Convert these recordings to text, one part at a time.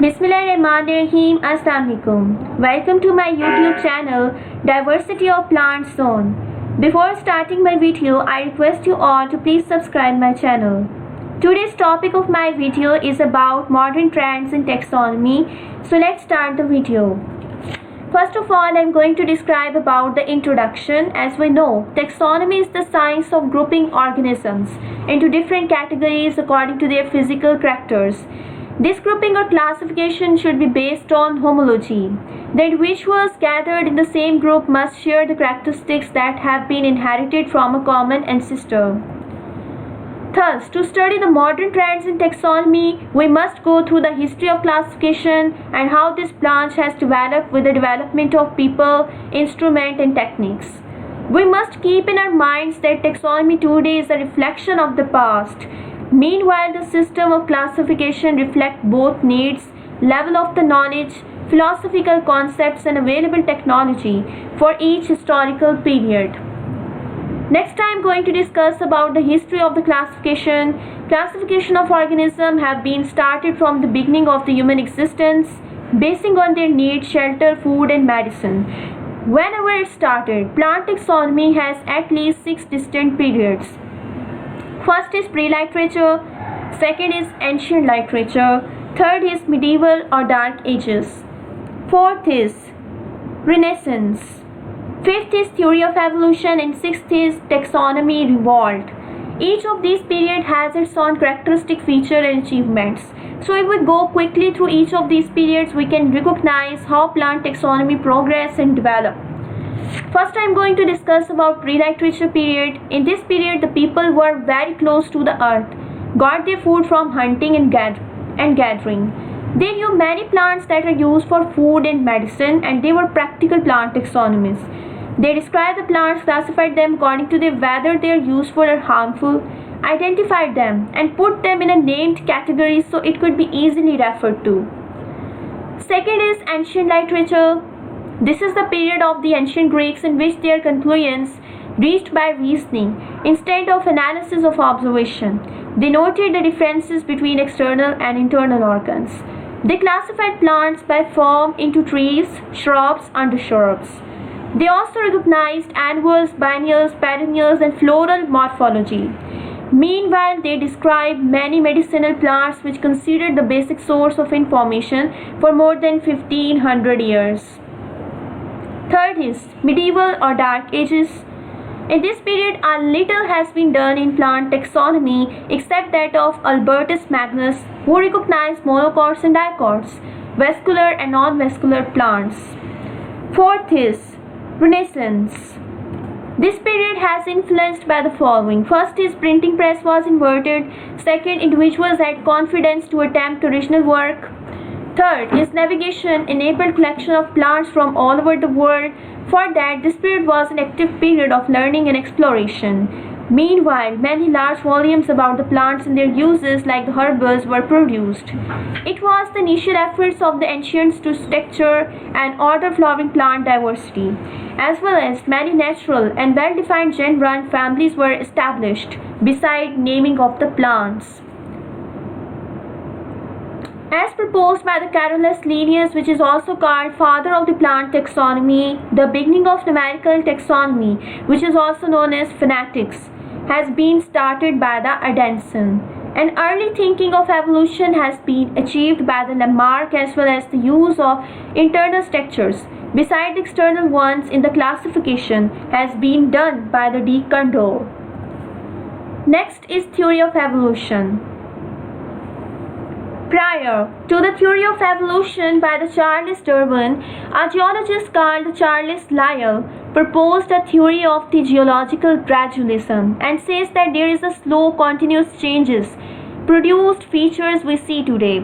Bismillahirrahmanirrahim. Assalamualaikum. Welcome to my YouTube channel Diversity of Plants Zone. Before starting my video, I request you all to please subscribe my channel. Today's topic of my video is about modern trends in taxonomy. So let's start the video. First of all, I'm going to describe about the introduction. As we know, taxonomy is the science of grouping organisms into different categories according to their physical characters. This grouping or classification should be based on homology. The individuals gathered in the same group must share the characteristics that have been inherited from a common ancestor. Thus, to study the modern trends in taxonomy, we must go through the history of classification and how this branch has developed with the development of people, instrument, and techniques. We must keep in our minds that taxonomy today is a reflection of the past. Meanwhile, the system of classification reflects both needs, level of the knowledge, philosophical concepts, and available technology for each historical period. Next, I am going to discuss about the history of the classification. Classification of organisms have been started from the beginning of the human existence, basing on their needs, shelter, food, and medicine. Whenever it started, plant taxonomy has at least 6 distinct periods. First is pre-literature, second is ancient literature, third is medieval or dark ages, fourth is Renaissance, fifth is theory of evolution, and sixth is taxonomy revolt. Each of these periods has its own characteristic feature and achievements. So if we go quickly through each of these periods, we can recognize how plant taxonomy progressed and developed. First, I am going to discuss about pre-literature period. In this period, the people were very close to the earth, got their food from hunting and gathering. They knew many plants that are used for food and medicine, and they were practical plant taxonomists. They described the plants, classified them according to whether they are useful or harmful, identified them, and put them in a named category so it could be easily referred to. Second is ancient literature. This is the period of the ancient Greeks in which their conclusions reached by reasoning instead of analysis of observation. They noted the differences between external and internal organs. They classified plants by form into trees, shrubs, undershrubs. They also recognized annuals, biennials, perennials, and floral morphology. Meanwhile, they described many medicinal plants which considered the basic source of information for more than 1500 years. Third is medieval or dark ages. In this period, a little has been done in plant taxonomy except that of Albertus Magnus, who recognized monocots and dicots, vascular and non-vascular plants. Fourth is Renaissance. This period has influenced by the following. First is printing press was invented. Second, individuals had confidence to attempt original work. Third is navigation, enabled collection of plants from all over the world. For that, this period was an active period of learning and exploration. Meanwhile, many large volumes about the plants and their uses like the herbals were produced. It was the initial efforts of the ancients to structure and order flowering plant diversity, as well as many natural and well-defined genera and families were established, beside naming of the plants. As proposed by the Carolus Linnaeus, which is also called father of the plant taxonomy, the beginning of numerical taxonomy, which is also known as phonetics, has been started by the Adamson. And early thinking of evolution has been achieved by the Lamarck, as well as the use of internal structures beside the external ones in the classification has been done by the de Candolle. Next is theory of evolution. Prior to the theory of evolution by the Charles Darwin, a geologist called Charles Lyell proposed a theory of the geological gradualism and says that there is a slow continuous changes produced features we see today.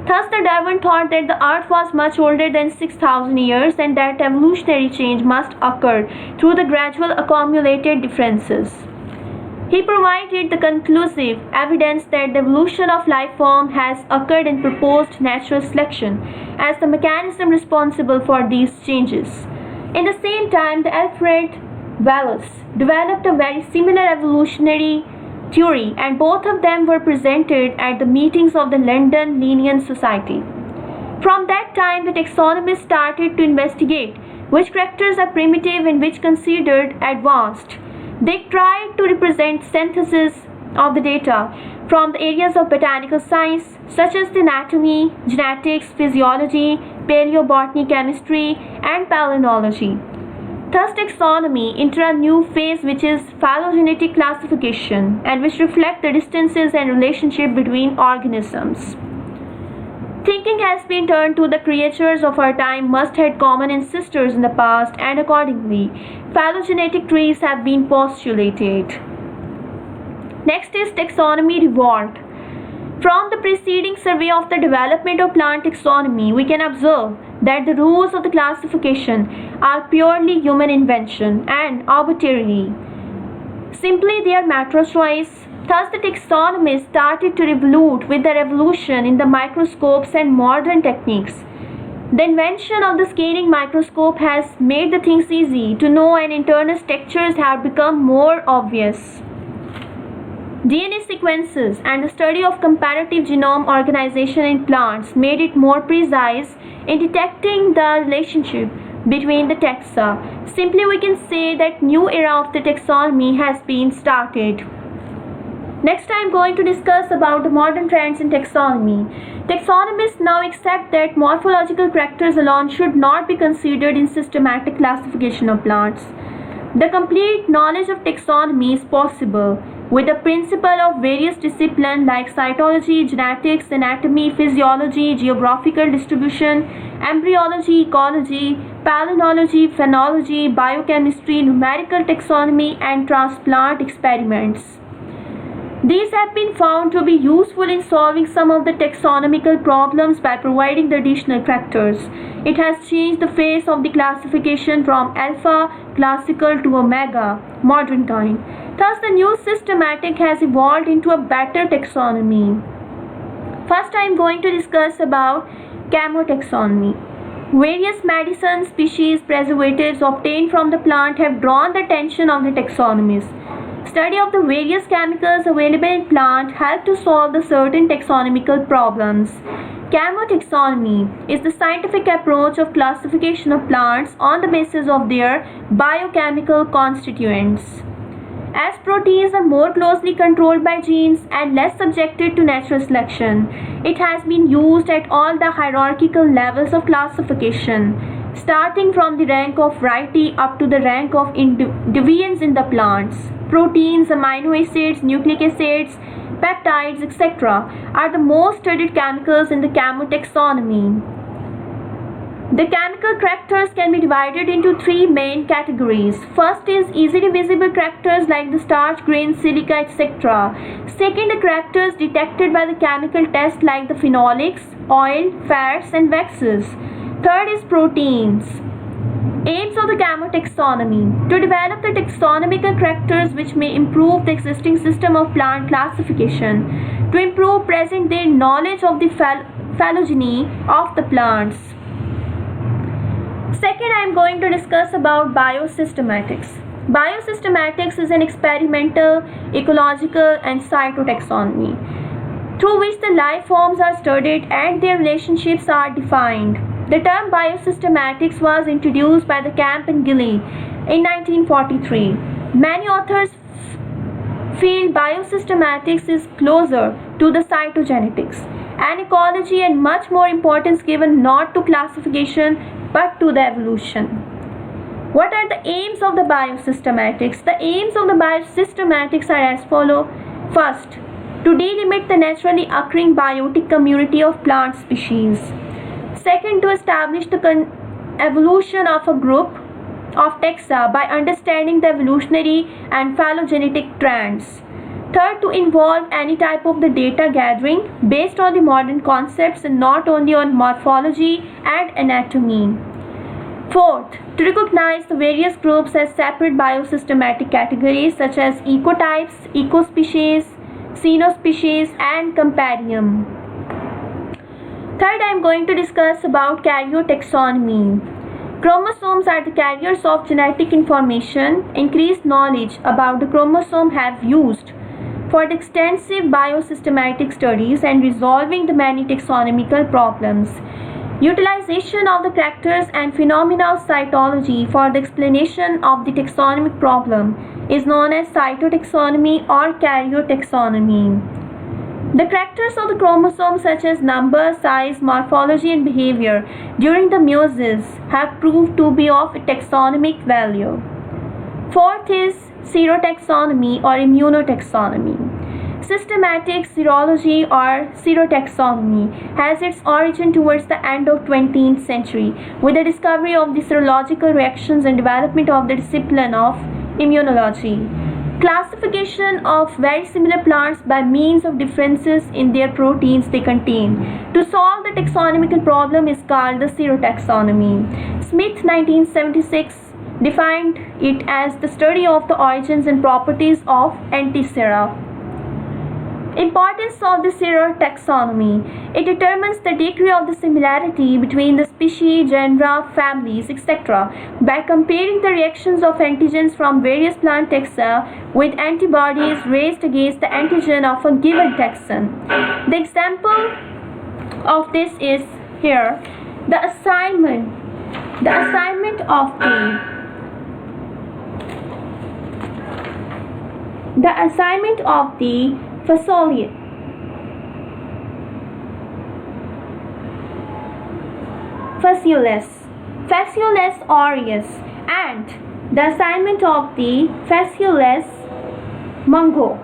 Thus, the Darwin thought that the earth was much older than 6,000 years and that evolutionary change must occur through the gradual accumulated differences. He provided the conclusive evidence that the evolution of life form has occurred and proposed natural selection as the mechanism responsible for these changes. In the same time, the Alfred Wallace developed a very similar evolutionary theory, and both of them were presented at the meetings of the London Linnean Society. From that time, the taxonomists started to investigate which characters are primitive and which considered advanced. They tried to represent synthesis of the data from the areas of botanical science such as the anatomy, genetics, physiology, paleobotany, chemistry, and palynology. Thus, taxonomy entered a new phase, which is phylogenetic classification, and which reflect the distances and relationship between organisms. Thinking has been turned to the creatures of our time must have common ancestors in the past, and accordingly, phylogenetic trees have been postulated. Next is taxonomy revolt. From the preceding survey of the development of plant taxonomy, we can observe that the rules of the classification are purely human invention and arbitrary. Simply, they are matter of choice. Thus, the taxonomists started to revolute with the revolution in the microscopes and modern techniques. The invention of the scanning microscope has made the things easy to know, and internal structures have become more obvious. DNA sequences and the study of comparative genome organization in plants made it more precise in detecting the relationship between the taxa. Simply, we can say that new era of the taxonomy has been started. Next, I am going to discuss about the modern trends in taxonomy. Taxonomists now accept that morphological characters alone should not be considered in systematic classification of plants. The complete knowledge of taxonomy is possible with the principle of various disciplines like cytology, genetics, anatomy, physiology, geographical distribution, embryology, ecology, palynology, phenology, biochemistry, numerical taxonomy, and transplant experiments. These have been found to be useful in solving some of the taxonomical problems by providing the additional characters. It has changed the face of the classification from alpha, classical to omega, modern kind. Thus, the new systematic has evolved into a better taxonomy. First, I am going to discuss about chemotaxonomy. Various medicine, species, preservatives obtained from the plant have drawn the attention of the taxonomists. Study of the various chemicals available in plant help to solve the certain taxonomical problems. Chemotaxonomy is the scientific approach of classification of plants on the basis of their biochemical constituents. As proteins are more closely controlled by genes and less subjected to natural selection, it has been used at all the hierarchical levels of classification, starting from the rank of variety up to the rank of divisions in the plants. Proteins, amino acids, nucleic acids, peptides, etc. are the most studied chemicals in the chemotaxonomy. The chemical characters can be divided into three main categories. First is easily visible characters like the starch, grain, silica, etc. Second, the characters detected by the chemical test like the phenolics, oil, fats, and waxes. Third is proteins. Aims of the chemotaxonomy: to develop the taxonomical characters which may improve the existing system of plant classification, to improve present-day knowledge of the phylogeny of the plants. Second, I am going to discuss about biosystematics. Biosystematics is an experimental, ecological, and cytotaxonomy through which the life forms are studied and their relationships are defined. The term biosystematics was introduced by the Camp and Gilly in 1943. Many authors feel biosystematics is closer to the cytogenetics and ecology and much more importance given not to classification but to the evolution. What are the aims of the biosystematics? The aims of the biosystematics are as follows. First, to delimit the naturally occurring biotic community of plant species. Second, to establish the evolution of a group of taxa by understanding the evolutionary and phylogenetic trends. Third, to involve any type of the data gathering based on the modern concepts and not only on morphology and anatomy. Fourth, to recognize the various groups as separate biosystematic categories such as ecotypes, ecospecies, xenospecies, and comparium. Third, I am going to discuss about karyotaxonomy. Chromosomes are the carriers of genetic information. Increased knowledge about the chromosome have used for the extensive biosystematic studies and resolving the many taxonomical problems. Utilization of the characters and phenomena of cytology for the explanation of the taxonomic problem is known as cytotaxonomy or karyotaxonomy. The characters of the chromosomes such as number, size, morphology and behavior during the meiosis have proved to be of taxonomic value. Fourth is serotaxonomy or immunotaxonomy. Systematic serology or serotaxonomy has its origin towards the end of 20th century with the discovery of the serological reactions and development of the discipline of immunology. Classification of very similar plants by means of differences in their proteins they contain to solve the taxonomical problem is called the serotaxonomy. Smith 1976 defined it as the study of the origins and properties of antisera. Importance of the serotaxonomy. It determines the degree of the similarity between the species, genera, families, etc. by comparing the reactions of antigens from various plant taxa with antibodies raised against the antigen of a given taxon. The example of this is here. The assignment of the Phaseolus aureus and the assignment of the Phaseolus mungo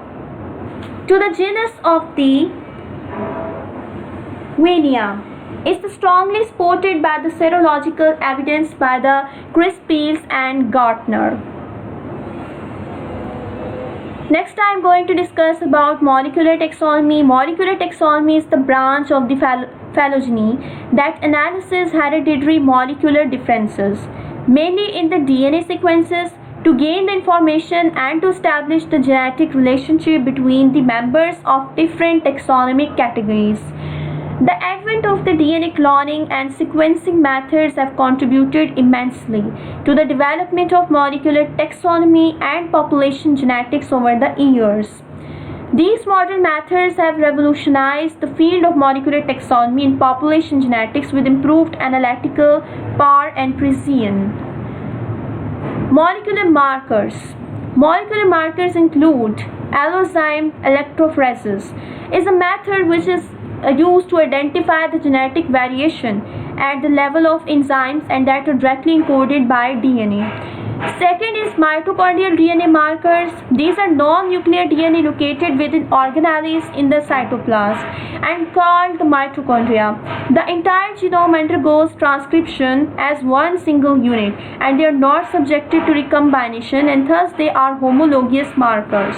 to the genus of the Vania is strongly supported by the serological evidence by the Crispels and Gartner. Next, I am going to discuss about molecular taxonomy. Molecular taxonomy is the branch of the phylogeny that analyzes hereditary molecular differences, mainly in the DNA sequences, to gain the information and to establish the genetic relationship between the members of different taxonomic categories. The advent of the DNA cloning and sequencing methods have contributed immensely to the development of molecular taxonomy and population genetics over the years. These modern methods have revolutionized the field of molecular taxonomy and population genetics with improved analytical power and precision. Molecular markers. Molecular markers include allozyme electrophoresis, is a method which is used to identify the genetic variation at the level of enzymes and that are directly encoded by DNA. Second is mitochondrial DNA markers. These are non-nuclear DNA located within organelles in the cytoplasm and called the mitochondria. The entire genome undergoes transcription as one single unit and they are not subjected to recombination and thus they are homologous markers.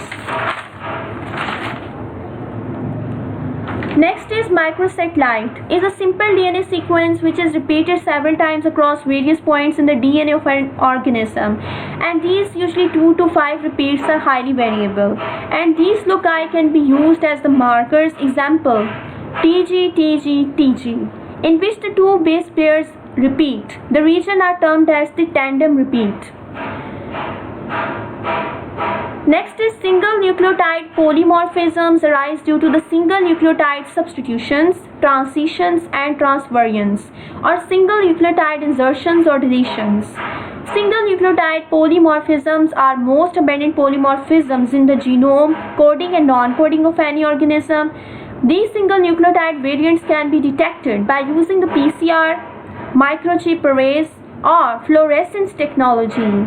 Next is microsatellite. Is a simple DNA sequence which is repeated several times across various points in the DNA of an organism, and these usually 2 to 5 repeats are highly variable, and these loci can be used as the markers. Example, TG, TG, TG, in which the two base pairs repeat. The region are termed as the tandem repeat. Next is single nucleotide polymorphisms arise due to the single nucleotide substitutions, transitions and transvariants, or single nucleotide insertions or deletions. Single nucleotide polymorphisms are most abundant polymorphisms in the genome, coding and non-coding of any organism. These single nucleotide variants can be detected by using the PCR, microchip arrays or fluorescence technology.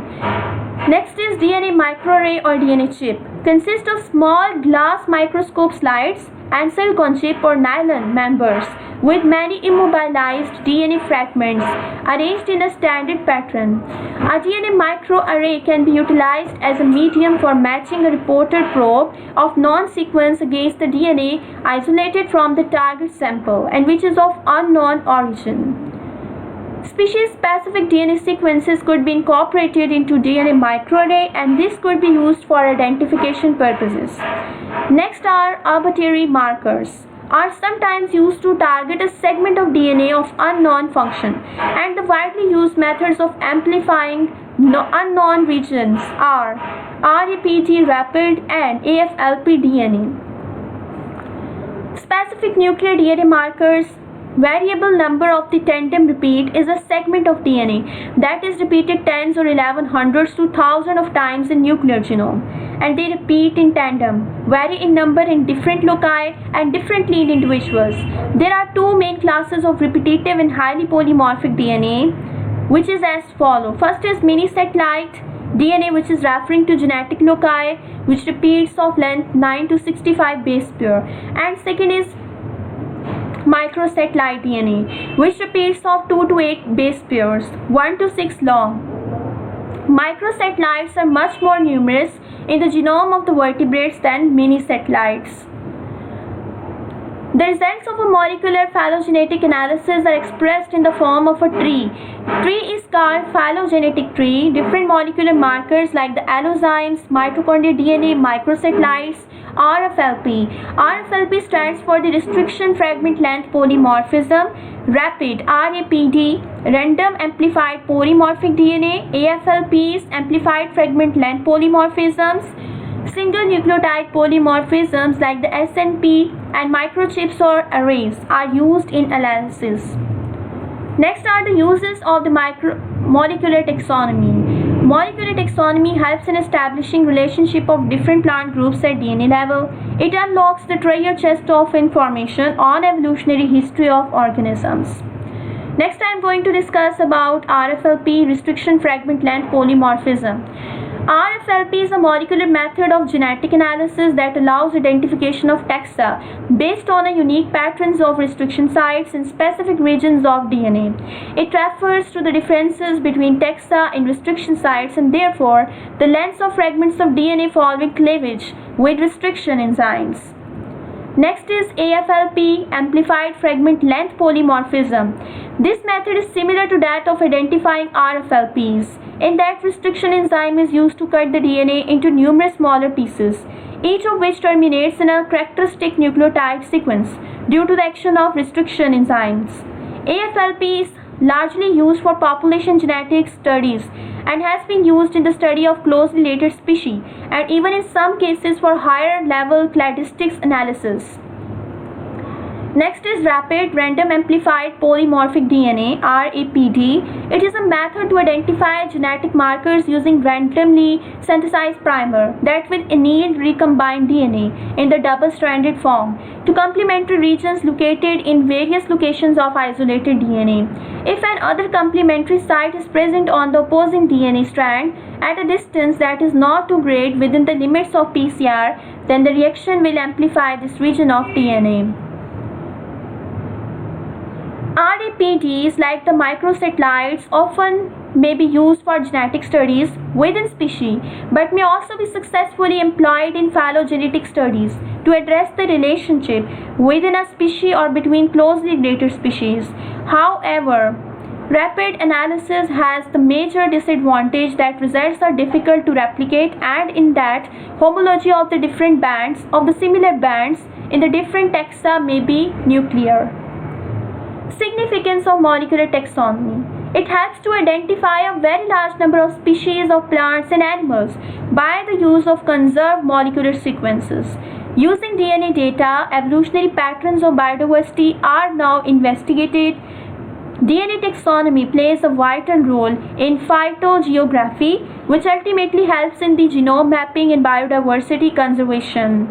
Next is DNA microarray or DNA chip. Consists of small glass microscope slides and silicon chip or nylon members with many immobilized DNA fragments arranged in a standard pattern. A DNA microarray can be utilized as a medium for matching a reported probe of non-sequence against the DNA isolated from the target sample and which is of unknown origin. Species-specific DNA sequences could be incorporated into DNA microarray and this could be used for identification purposes. Next are arbitrary markers, are sometimes used to target a segment of DNA of unknown function, and the widely used methods of amplifying unknown regions are RAPD rapid and AFLP DNA. Specific nuclear DNA markers. Variable number of the tandem repeat is a segment of DNA that is repeated tens or 11 hundreds to thousands of times in nuclear genome, and they repeat in tandem, vary in number in different loci and differently in individuals. There are two main classes of repetitive and highly polymorphic DNA, which is as follows. First is mini-satellite DNA, which is referring to genetic loci which repeats of length 9 to 65 base pair, and second is microsatellite DNA, which repeats of 2 to 8 base pairs, 1 to 6 long. Microsatellites are much more numerous in the genome of the vertebrates than mini-satellites. The results of a molecular phylogenetic analysis are expressed in the form of a tree. Tree is called phylogenetic tree. Different molecular markers like the allozymes, mitochondrial DNA, microsatellites, RFLP. RFLP stands for the restriction fragment length polymorphism. Rapid, RAPD, random amplified polymorphic DNA. AFLPs, amplified fragment length polymorphisms. Single nucleotide polymorphisms like the SNP and microchips or arrays are used in analysis. Next are the uses of the molecular taxonomy. Molecular taxonomy helps in establishing relationship of different plant groups at DNA level. It unlocks the treasure chest of information on evolutionary history of organisms. Next I am going to discuss about RFLP, restriction fragment length polymorphism. RFLP is a molecular method of genetic analysis that allows identification of taxa based on a unique patterns of restriction sites in specific regions of DNA. It refers to the differences between taxa in restriction sites and therefore the lengths of fragments of DNA following cleavage with restriction enzymes. Next is AFLP, amplified fragment length polymorphism. This method is similar to that of identifying RFLPs, in that restriction enzyme is used to cut the DNA into numerous smaller pieces, each of which terminates in a characteristic nucleotide sequence due to the action of restriction enzymes. AFLP is largely used for population genetics studies and has been used in the study of closely related species and even in some cases for higher level cladistics analysis. Next is rapid random amplified polymorphic DNA, RAPD. It is a method to identify genetic markers using randomly synthesized primer that will anneal recombined DNA in the double-stranded form to complementary regions located in various locations of isolated DNA. If an other complementary site is present on the opposing DNA strand at a distance that is not too great within the limits of PCR, then the reaction will amplify this region of DNA. RAPDs, like the microsatellites, often may be used for genetic studies within species, but may also be successfully employed in phylogenetic studies to address the relationship within a species or between closely related species. However, rapid analysis has the major disadvantage that results are difficult to replicate, and in that homology of the different bands of the similar bands in the different taxa may be nuclear. Significance of molecular taxonomy. It helps to identify a very large number of species of plants and animals by the use of conserved molecular sequences. Using DNA data, evolutionary patterns of biodiversity are now investigated. DNA taxonomy plays a vital role in phytogeography, which ultimately helps in the genome mapping and biodiversity conservation.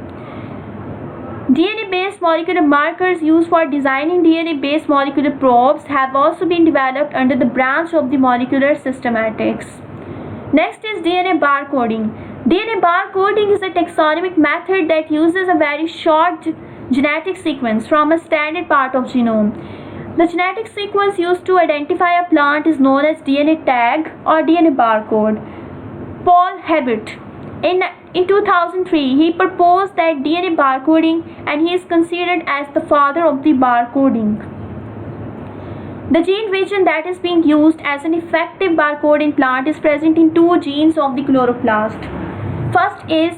DNA-based molecular markers used for designing DNA-based molecular probes have also been developed under the branch of the molecular systematics. Next is DNA barcoding. DNA barcoding is a taxonomic method that uses a very short genetic sequence from a standard part of genome. The genetic sequence used to identify a plant is known as DNA tag or DNA barcode. Paul Hebert, in 2003, he proposed that DNA barcoding, and he is considered as the father of the barcoding. The gene region that is being used as an effective barcode in plant is present in two genes of the chloroplast. First is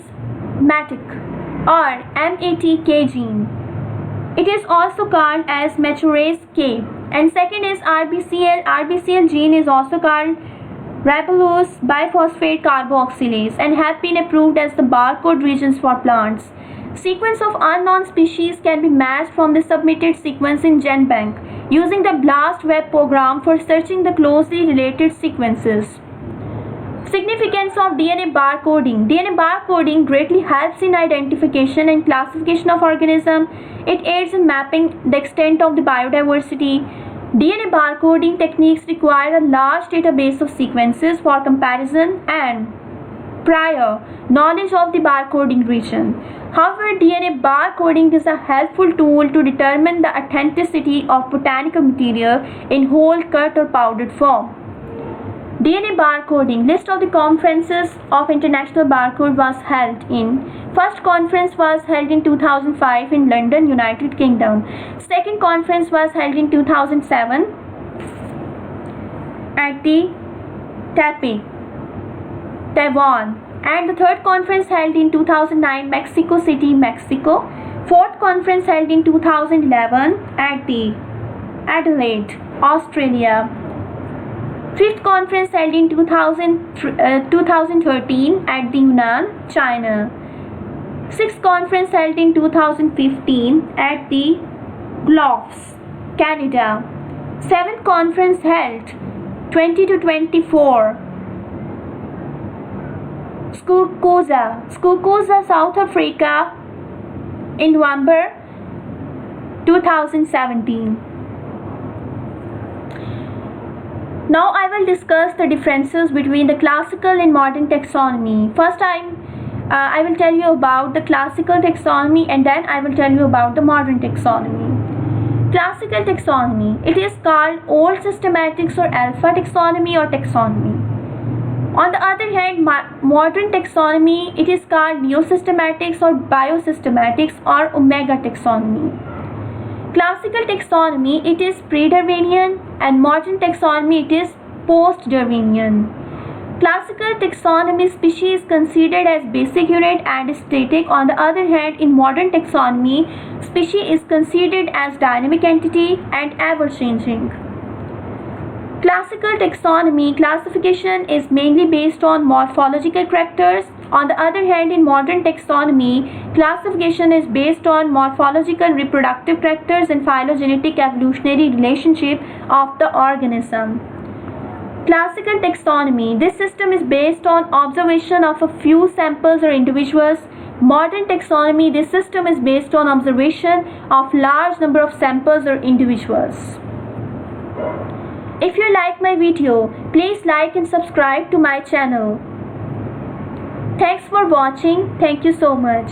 MATK or MATK gene. It is also called as maturase K. And second is RBCL. RBCL gene is also called ribulose biphosphate carboxylase and have been approved as the barcode regions for plants. Sequence of unknown species can be matched from the submitted sequence in GenBank using the BLAST web program for searching the closely related sequences. Significance of DNA barcoding. DNA barcoding greatly helps in identification and classification of organisms. It aids in mapping the extent of the biodiversity. DNA barcoding techniques require a large database of sequences for comparison and prior knowledge of the barcoding region. However, DNA barcoding is a helpful tool to determine the authenticity of botanical material in whole, cut or powdered form. DNA barcoding. List of the conferences of International Barcode was held in. First conference was held in 2005 in London, United Kingdom. Second conference was held in 2007 at the Taipei, Taiwan. And the third conference held in 2009, Mexico City, Mexico. Fourth conference held in 2011 at the Adelaide, Australia. Fifth conference held in 2013 at the Yunnan, China. Sixth conference held in 2015 at the Guelph, Canada. Seventh conference held 20 to 24 Skukuza, South Africa in November 2017. Now I will discuss the differences between the classical and modern taxonomy. First I will tell you about the classical taxonomy and then I will tell you about the modern taxonomy. Classical taxonomy. It is called old systematics or alpha taxonomy or taxonomy. On the other hand, modern taxonomy, it is called neo-systematics or biosystematics or omega taxonomy. Classical taxonomy, it is pre-Darwinian, and modern taxonomy, it is post-Darwinian. Classical taxonomy species considered as basic unit and static. On the other hand, in modern taxonomy, species is considered as dynamic entity and ever-changing. Classical taxonomy classification is mainly based on morphological characters. On the other hand, in modern taxonomy, classification is based on morphological reproductive characters and phylogenetic evolutionary relationship of the organism. Classical taxonomy. This system is based on observation of a few samples or individuals. Modern taxonomy. This system is based on observation of large number of samples or individuals. If you like my video, please like and subscribe to my channel. Thanks for watching. Thank you so much.